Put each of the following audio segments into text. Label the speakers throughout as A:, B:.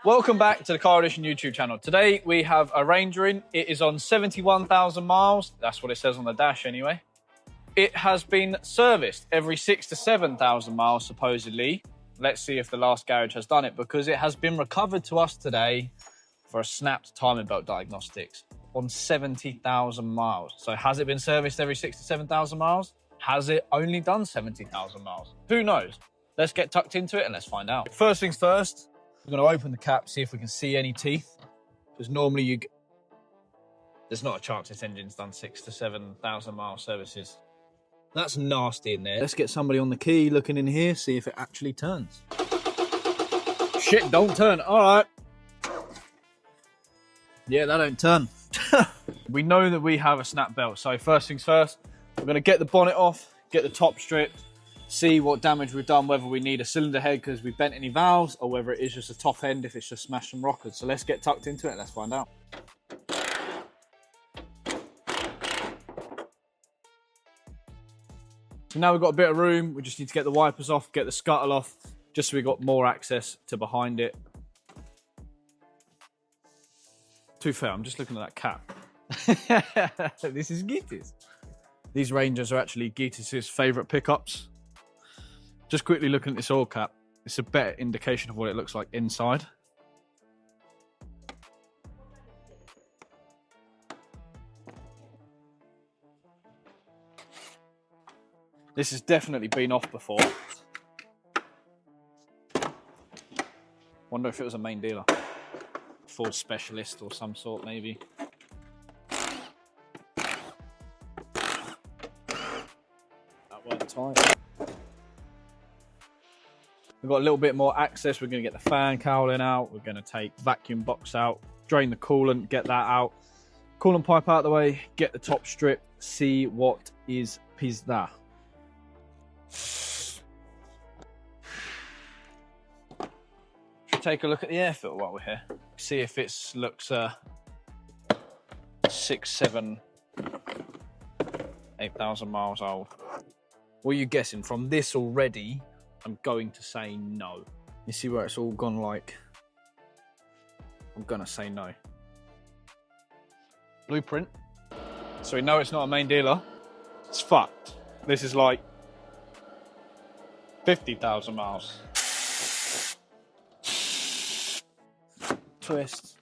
A: Welcome back to the Car Edition YouTube channel. Today we have a Ranger in. It is on 71,000 miles. That's what it says on the dash anyway. It has been serviced every 6,000 to 7,000 miles supposedly. Let's see if the last garage has done it, because it has been recovered to us today for a snapped timing belt diagnostics on 70,000 miles. So has it been serviced every 6,000 to 7,000 miles? Has it only done 70,000 miles? Who knows? Let's get tucked into it and let's find out. First things first, we're going to open the cap, see if we can see any teeth. Because normally there's not a chance this engine's done 6,000 to 7,000 mile services. That's nasty in there. Let's get somebody on the key looking in here, see if it actually turns. Shit, don't turn. All right. Yeah, that don't turn. We know that we have a snap belt. So first things first, we're going to get the bonnet off, get the top stripped, see what damage we've done, whether we need a cylinder head because we bent any valves, or whether it is just a top end if it's just smashed some rockers. So let's get tucked into it and let's find out. So now we've got a bit of room, we just need to get the wipers off, get the scuttle off, just so we've got more access to behind it. To be fair, I'm just looking at that cap. This is Geetis. These Rangers are actually Geetis' favourite pickups. Just quickly looking at this oil cap, it's a better indication of what it looks like inside. This has definitely been off before. Wonder if it was a main dealer. Ford specialist or some sort, maybe. That wasn't tight. We've got a little bit more access. We're going to get the fan cowling out. We're going to take vacuum box out, drain the coolant, get that out. Coolant pipe out of the way, get the top strip, see what is pizda. Should take a look at the air filter while we're here. See if it looks 6, 7, 8,000 miles old. What are you guessing? From this already, I'm going to say no. You see where it's all gone like? I'm gonna say no. Blueprint. So we know it's not a main dealer. It's fucked. This is like 50,000 miles. Twist.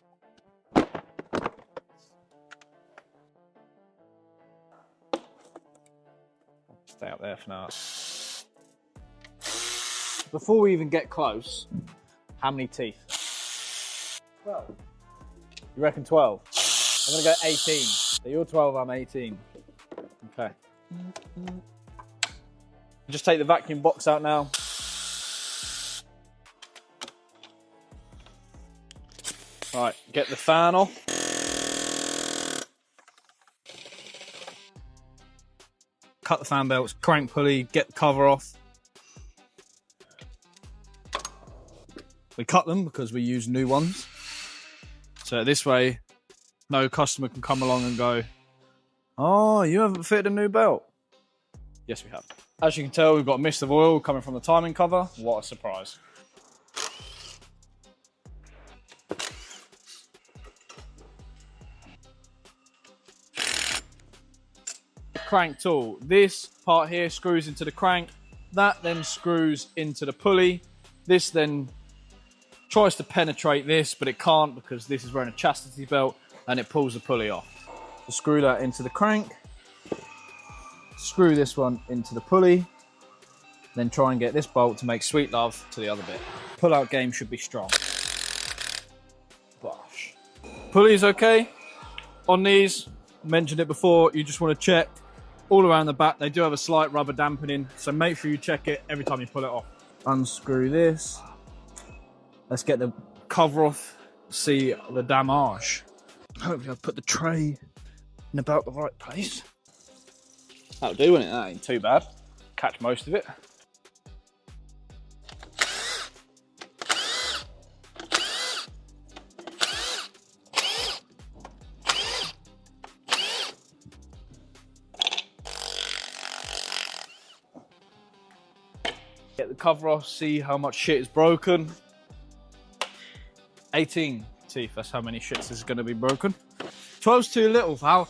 A: Stay up there for now. Before we even get close, how many teeth? 12. You reckon 12? I'm gonna go 18. So you're 12, I'm 18. Okay. Just take the vacuum box out now. Right, get the fan off. Cut the fan belts, crank pulley, get the cover off. We cut them because we use new ones. So this way, no customer can come along and go, oh, you haven't fitted a new belt. Yes, we have. As you can tell, we've got a mist of oil coming from the timing cover. What a surprise. Crank tool. This part here screws into the crank. That then screws into the pulley. This then tries to penetrate this, but it can't because this is wearing a chastity belt and it pulls the pulley off. So screw that into the crank. Screw this one into the pulley. Then try and get this bolt to make sweet love to the other bit. Pull-out game should be strong. Bosh. Pulley's okay. On these, mentioned it before, you just want to check all around the back. They do have a slight rubber dampening, so make sure you check it every time you pull it off. Unscrew this. Let's get the cover off, see the damage. Hopefully I've put the tray in about the right place. That'll do, won't it? That ain't too bad. Catch most of it. Get the cover off, see how much shit is broken. 18 teeth, that's how many shits is going to be broken. 12's too little for how...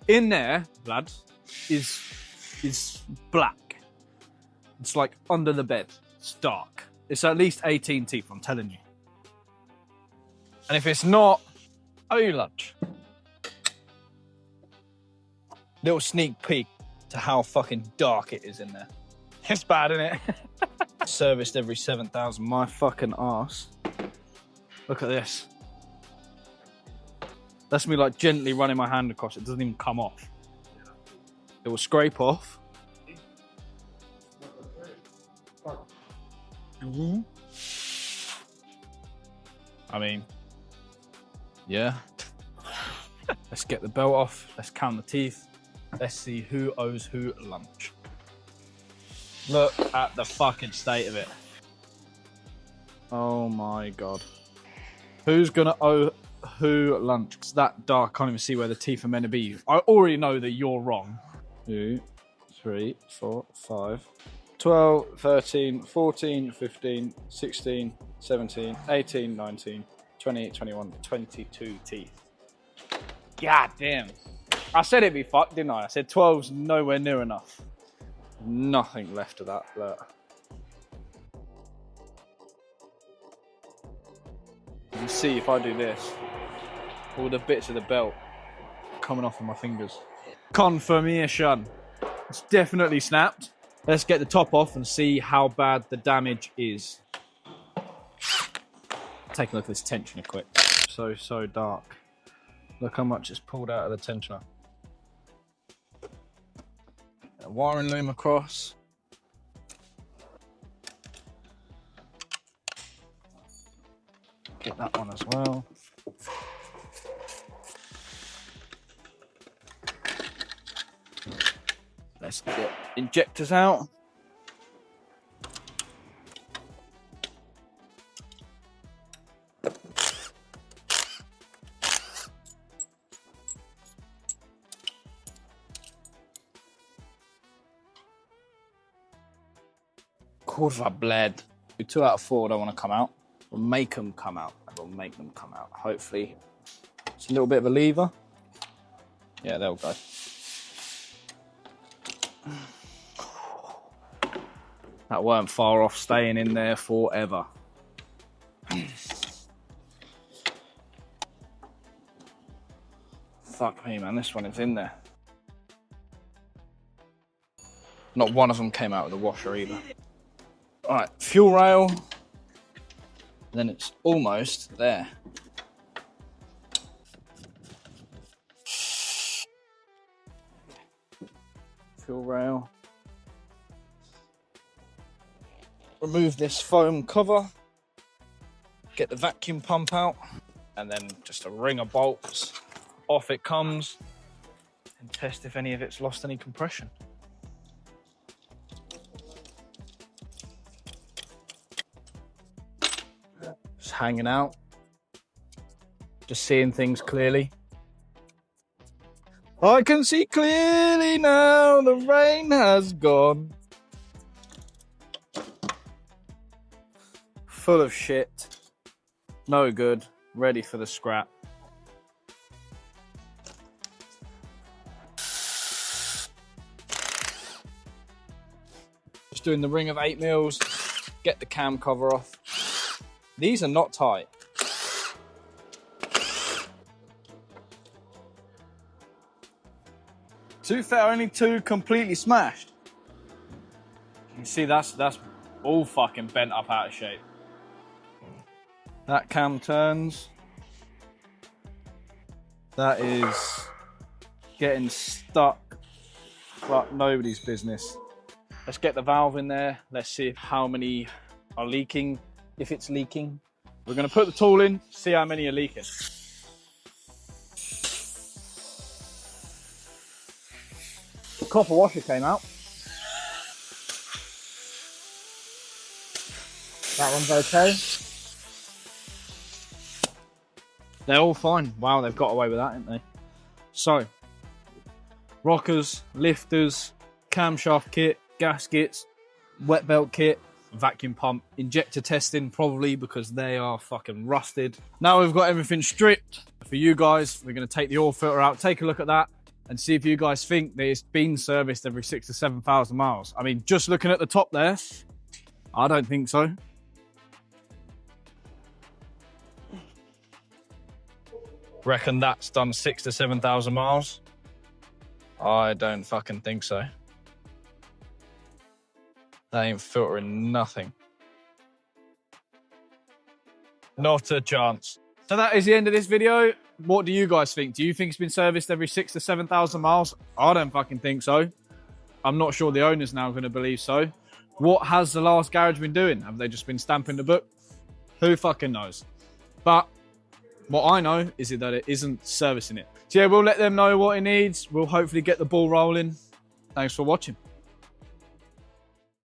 A: In there, lads, is black. It's like under the bed. It's dark. It's at least 18 teeth, I'm telling you. And if it's not, owe you lunch. Little sneak peek to how fucking dark it is in there. It's bad, isn't it? Serviced every 7,000. My fucking arse. Look at this. That's me like gently running my hand across it. It doesn't even come off. It will scrape off. I mean, yeah. Let's get the belt off. Let's count the teeth. Let's see who owes who lunch. Look at the fucking state of it. Oh my God. Who's gonna owe who lunch? It's that dark, I can't even see where the teeth are meant to be. I already know that you're wrong. 2, 3, 4, 5, 12, 13, 14, 15, 16, 17, 18, 19, 20, 21, 22 teeth. God damn. I said it'd be fucked, didn't I? I said 12's nowhere near enough. Nothing left of that. Look. You can see if I do this, all the bits of the belt coming off of my fingers. Confirmation. It's definitely snapped. Let's get the top off and see how bad the damage is. Take a look at this tensioner quick. So dark. Look how much it's pulled out of the tensioner. A wiring loom across. Get that one as well. Let's get injectors out. Curva bled. 2 out of 4 don't want to come out. We'll make them come out. We'll make them come out. Hopefully, it's a little bit of a lever. Yeah, they'll go. That weren't far off staying in there forever. Fuck me, man. This one is in there. Not one of them came out with a washer either. All right, fuel rail. Then it's almost there. Fuel rail. Remove this foam cover. Get the vacuum pump out. And then just a ring of bolts. Off it comes. And test if any of it's lost any compression. Just hanging out. Just seeing things clearly. I can see clearly now, the rain has gone. Full of shit. No good. Ready for the scrap. Just doing the ring of 8 mils. Get the cam cover off. These are not tight. To fair, only 2 completely smashed. You can see that's all fucking bent up out of shape. That cam turns. That is getting stuck like nobody's business. Let's get the valve in there. Let's see how many are leaking, if it's leaking. We're gonna put the tool in, see how many are leaking. The copper washer came out. That one's okay. They're all fine. Wow, they've got away with that, haven't they? So, rockers, lifters, camshaft kit, gaskets, wet belt kit, vacuum pump injector testing, probably, because they are fucking rusted. Now we've got everything stripped. For you guys, we're going to take the oil filter out, take a look at that, and see if you guys think that it's been serviced every 6,000 to 7,000 miles. I mean, just looking at the top there, I don't think so. Reckon that's done 6,000 to 7,000 miles? I don't fucking think so. That ain't filtering nothing. Not a chance. So that is the end of this video. What do you guys think? Do you think it's been serviced every 6,000 to 7,000 miles? I don't fucking think so. I'm not sure the owner's now going to believe so. What has the last garage been doing? Have they just been stamping the book? Who fucking knows? But what I know is that it isn't servicing it. So yeah, we'll let them know what it needs. We'll hopefully get the ball rolling. Thanks for watching.